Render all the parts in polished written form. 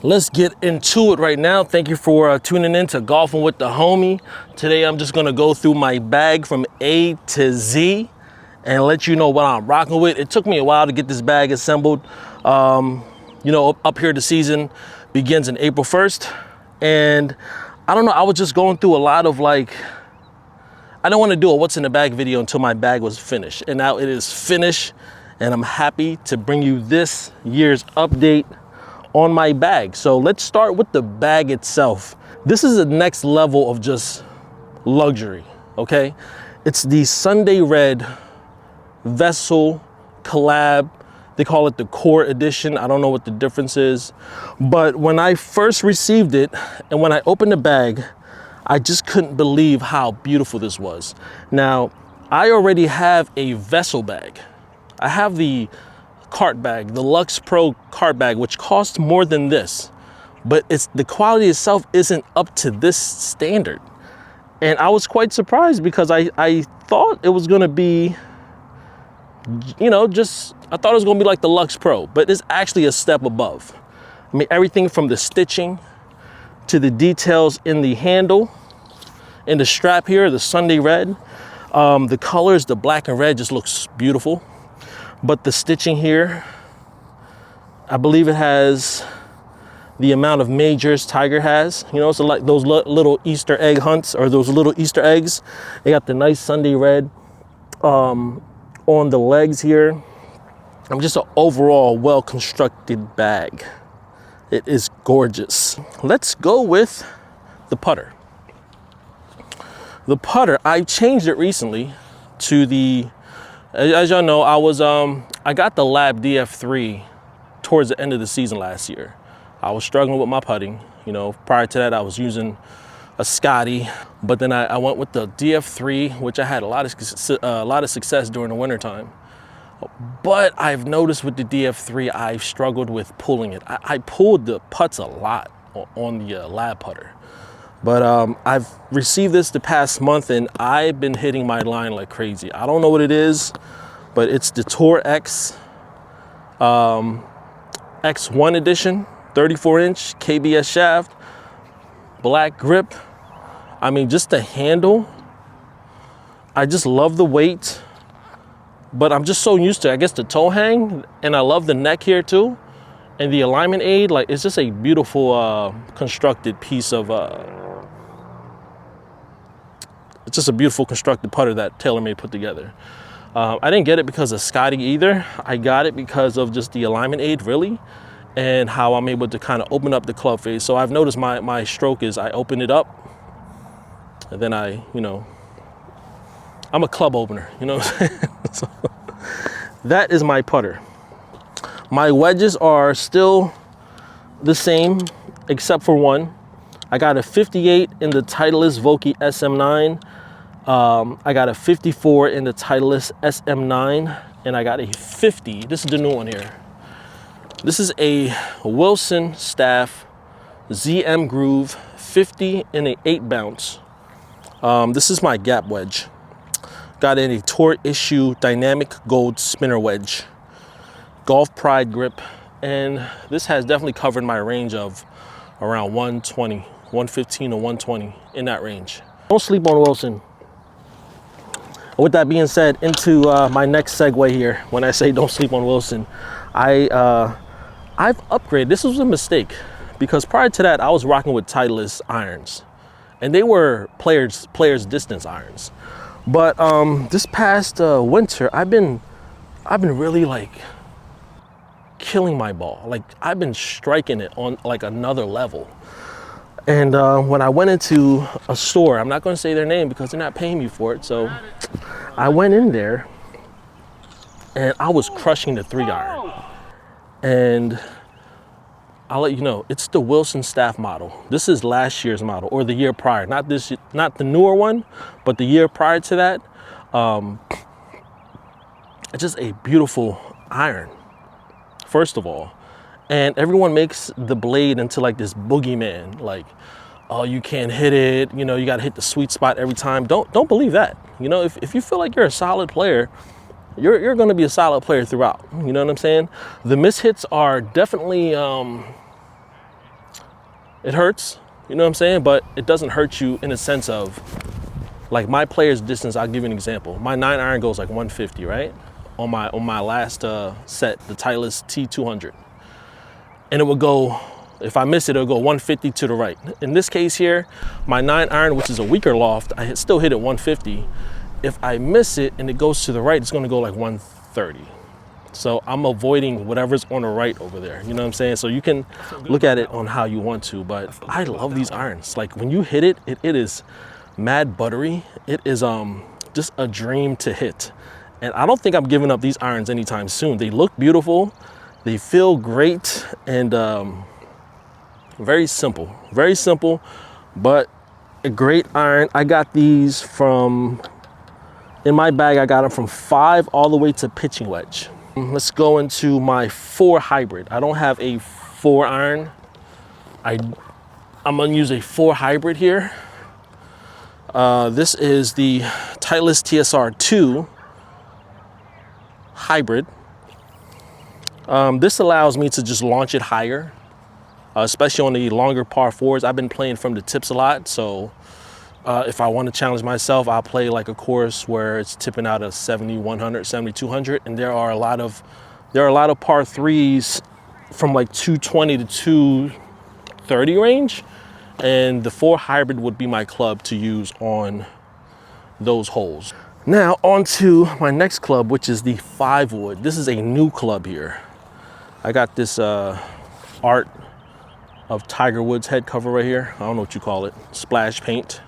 Let's get into it right now. Thank you for tuning in to Golfing with the Homie. Today I'm just gonna go through my bag from A to Z and let you know what I'm rocking with. It took me a while to get this bag assembled. You know, up here the season begins in April 1st. And I don't know, I was just going through a lot of like, I don't want to do a what's in the bag video until my bag was finished. And now it is finished and I'm happy to bring you this year's update on my bag. So let's start with the bag itself. This is the next level of just luxury, okay? It's the Sunday Red Vessel collab. They call it the Core Edition. I don't know what the difference is. But when I first received it and when I opened the bag, I just couldn't believe how beautiful this was. Now, I already have a Vessel bag. I have the cart bag, the Luxe Pro cart bag, which costs more than this, but the quality itself isn't up to this standard. And I was quite surprised because I thought it was gonna be, you know, I thought it was gonna be like the Luxe Pro, but it's actually a step above. I mean, everything from the stitching to the details in the handle, in the strap here, the Sunday Red, the colors, the black and red just looks beautiful. But the stitching here, I believe it has the amount of majors Tiger has. You know, so like those little Easter egg hunts or those little Easter eggs. They got the nice Sunday Red on the legs here. I'm just an overall well-constructed bag. It is gorgeous. Let's go with the putter. The putter, I changed it recently to the, as y'all know, I got the Lab DF3 towards the end of the season last year. I was struggling with my putting. You know, prior to that, I was using a Scotty, but then I went with the DF3, which I had a lot of success during the wintertime. But I've noticed with the DF3, I've struggled with pulling it. I pulled the putts a lot on the Lab putter. But I've received this the past month and I've been hitting my line like crazy. I don't know what it is, but it's the Tour X X1 edition, 34-inch KBS shaft, black grip. I mean, just the handle. I just love the weight, but I'm just so used to, I guess, the toe hang, and I love the neck here too. And the alignment aid, like, it's just a beautiful constructed piece of, it's just a beautiful constructed putter that TaylorMade put together. I didn't get it because of Scotty either. I got it because of just the alignment aid, really, and how I'm able to kind of open up the club face. So I've noticed my stroke is I open it up, and then I'm a club opener, you know what I'm saying? So, that is my putter. My wedges are still the same, except for one. I got a 58 in the Titleist SM9. I got a 54 in the Titleist SM9, and I got a 50. This is the new one here. This is a Wilson Staff ZM Groove 50 in an 8 bounce. This is my gap wedge. Got in a Tour Issue Dynamic Gold spinner wedge. Golf Pride grip, and this has definitely covered my range of around 120, 115 to 120, in that range. Don't sleep on Wilson. With that being said, into my next segue here. When I say don't sleep on Wilson, I've upgraded. This was a mistake because prior to that, I was rocking with Titleist irons, and they were players distance irons. But this past winter, I've been really like killing my ball. Like, I've been striking it on like another level. And when I went into a store, I'm not going to say their name because they're not paying me for it, so I went in there and I was crushing the 3-iron. And I'll let you know, it's the Wilson Staff model. This is last year's model, or the year prior. Not the newer one, but the year prior to that. It's just a beautiful iron, first of all. And everyone makes the blade into like this boogeyman, like, oh, you can't hit it, you know, you gotta hit the sweet spot every time. Don't believe that. You know, if you feel like you're a solid player, you're gonna be a solid player throughout. You know what I'm saying? The mishits are definitely It hurts, you know what I'm saying? But it doesn't hurt you in a sense of, like my player's distance. I'll give you an example. My 9-iron goes like 150, right? On my last set, the Titleist T200. And it would go, if I miss it, it'll go 150 to the right. In this case here, my 9-iron, which is a weaker loft, I still hit it 150. If I miss it and it goes to the right, it's gonna go like 130. So I'm avoiding whatever's on the right over there. You know what I'm saying? So you can look at it on how you want to, but I love these irons. Like when you hit it, it is mad buttery. It is just a dream to hit. And I don't think I'm giving up these irons anytime soon. They look beautiful, they feel great, and very simple, but a great iron. I got these from, in my bag, I got them from 5 all the way to pitching wedge. Let's go into my 4 hybrid. I don't have a 4-iron. I'm gonna use a 4 hybrid here. This is the Titleist TSR2 hybrid. This allows me to just launch it higher, especially on the longer par 4s. I've been playing from the tips a lot, so if I want to challenge myself, I'll play like a course where it's tipping out of 70, 100, 70, 200, and there are a lot of par 3s from like 220 to 230 range, and the 4 hybrid would be my club to use on those holes. Now on to my next club, which is the 5 wood. This is a new club here. I got this art of Tiger Woods head cover right here. I don't know what you call it, splash paint.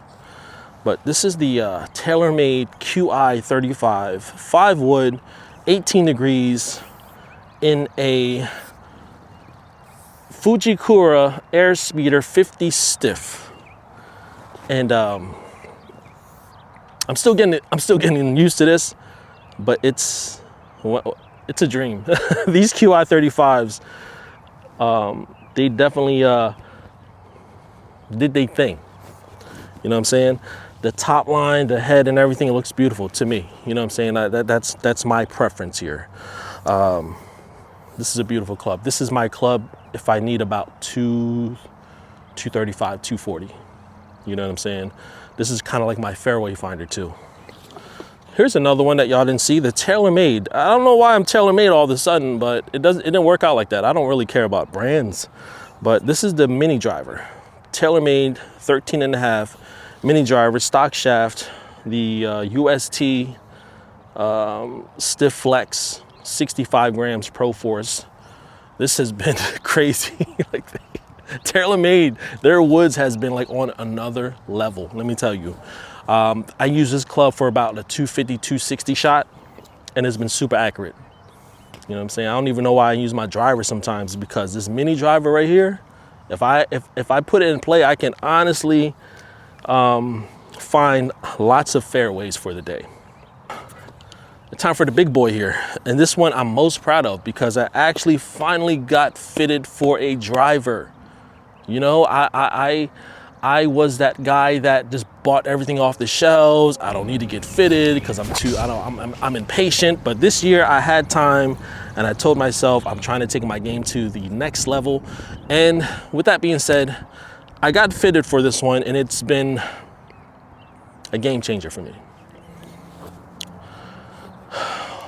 But this is the TaylorMade Qi35 5 wood, 18 degrees in a Fujikura Airspeeder 50 stiff. And I'm still getting used to this, but it's a dream. These Qi35s, they definitely did their thing. You know what I'm saying? The top line, the head, and everything, it looks beautiful to me. You know what I'm saying? That's my preference here. This is a beautiful club. This is my club if I need about 235, 240. You know what I'm saying? This is kind of like my fairway finder too. Here's another one that y'all didn't see, the TaylorMade. I don't know why I'm TaylorMade all of a sudden, but it didn't work out like that. I don't really care about brands, but this is the Mini Driver. TaylorMade 13.5 Mini Driver, stock shaft, the UST Stiff Flex, 65 grams Pro Force. This has been crazy. Like TaylorMade, their woods has been like on another level, let me tell you. I use this club for about a 250, 260 shot, and it's been super accurate. You know what I'm saying? I don't even know why I use my driver sometimes, because this Mini Driver right here, if I put it in play, I can honestly find lots of fairways for the day. Time for the big boy here, and this one I'm most proud of because I actually finally got fitted for a driver. You know, I was that guy that just bought everything off the shelves. I don't need to get fitted because I'm impatient. But this year I had time, and I told myself I'm trying to take my game to the next level. And with that being said, I got fitted for this one, and it's been a game changer for me.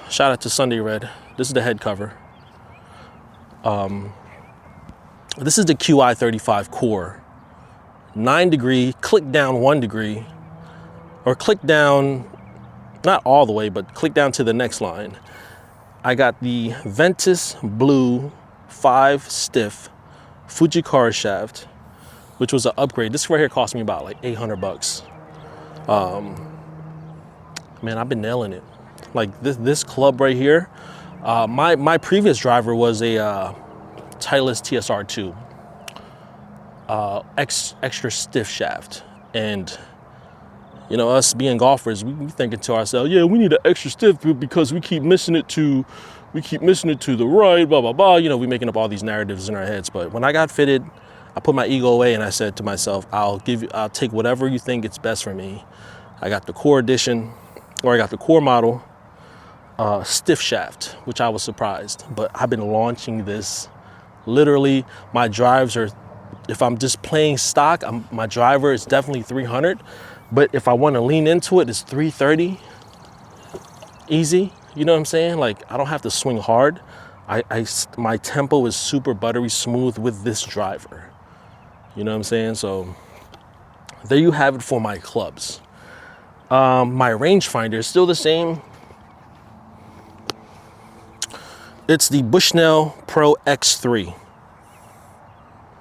Shout out to Sunday Red. This is the head cover. This is the Qi35 core. 9 degree, click down 1 degree, or click down, not all the way, but click down to the next line. I got the Ventus Blue 5 stiff Fujikura shaft, which was an upgrade. This right here cost me about like 800 bucks. Man, I've been nailing it. Like this club right here, my previous driver was a Titleist TSR2, extra stiff shaft. And you know, us being golfers, we thinking to ourselves, yeah, we need an extra stiff because we keep missing it to the right, blah, blah, blah. You know, we making up all these narratives in our heads. But when I got fitted, I put my ego away and I said to myself, I'll take whatever you think it's best for me. I got the core edition, or I got the core model, stiff shaft, which I was surprised, but I've been launching this. Literally, my drives are if I'm just playing stock, my driver is definitely 300. But if I want to lean into it, it's 330. Easy, you know what I'm saying? Like, I don't have to swing hard. My tempo is super buttery smooth with this driver. You know what I'm saying? So there you have it for my clubs. My rangefinder is still the same. It's the Bushnell Pro X3.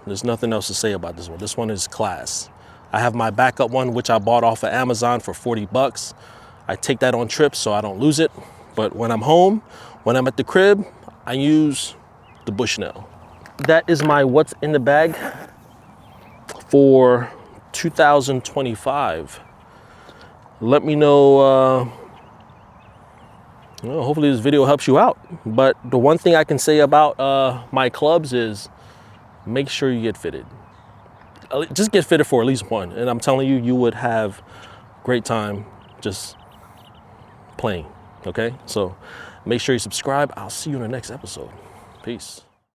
There's nothing else to say about this one. This one is class. I have my backup one, which I bought off of Amazon for 40 bucks. I take that on trips so I don't lose it. But when I'm home, when I'm at the crib, I use the Bushnell. That is my what's in the bag for 2025. Let me know, hopefully this video helps you out. But the one thing I can say about my clubs is make sure you get fitted. Just get fitted for at least one. And I'm telling you, you would have great time just playing, okay? So make sure you subscribe. I'll see you in the next episode. Peace.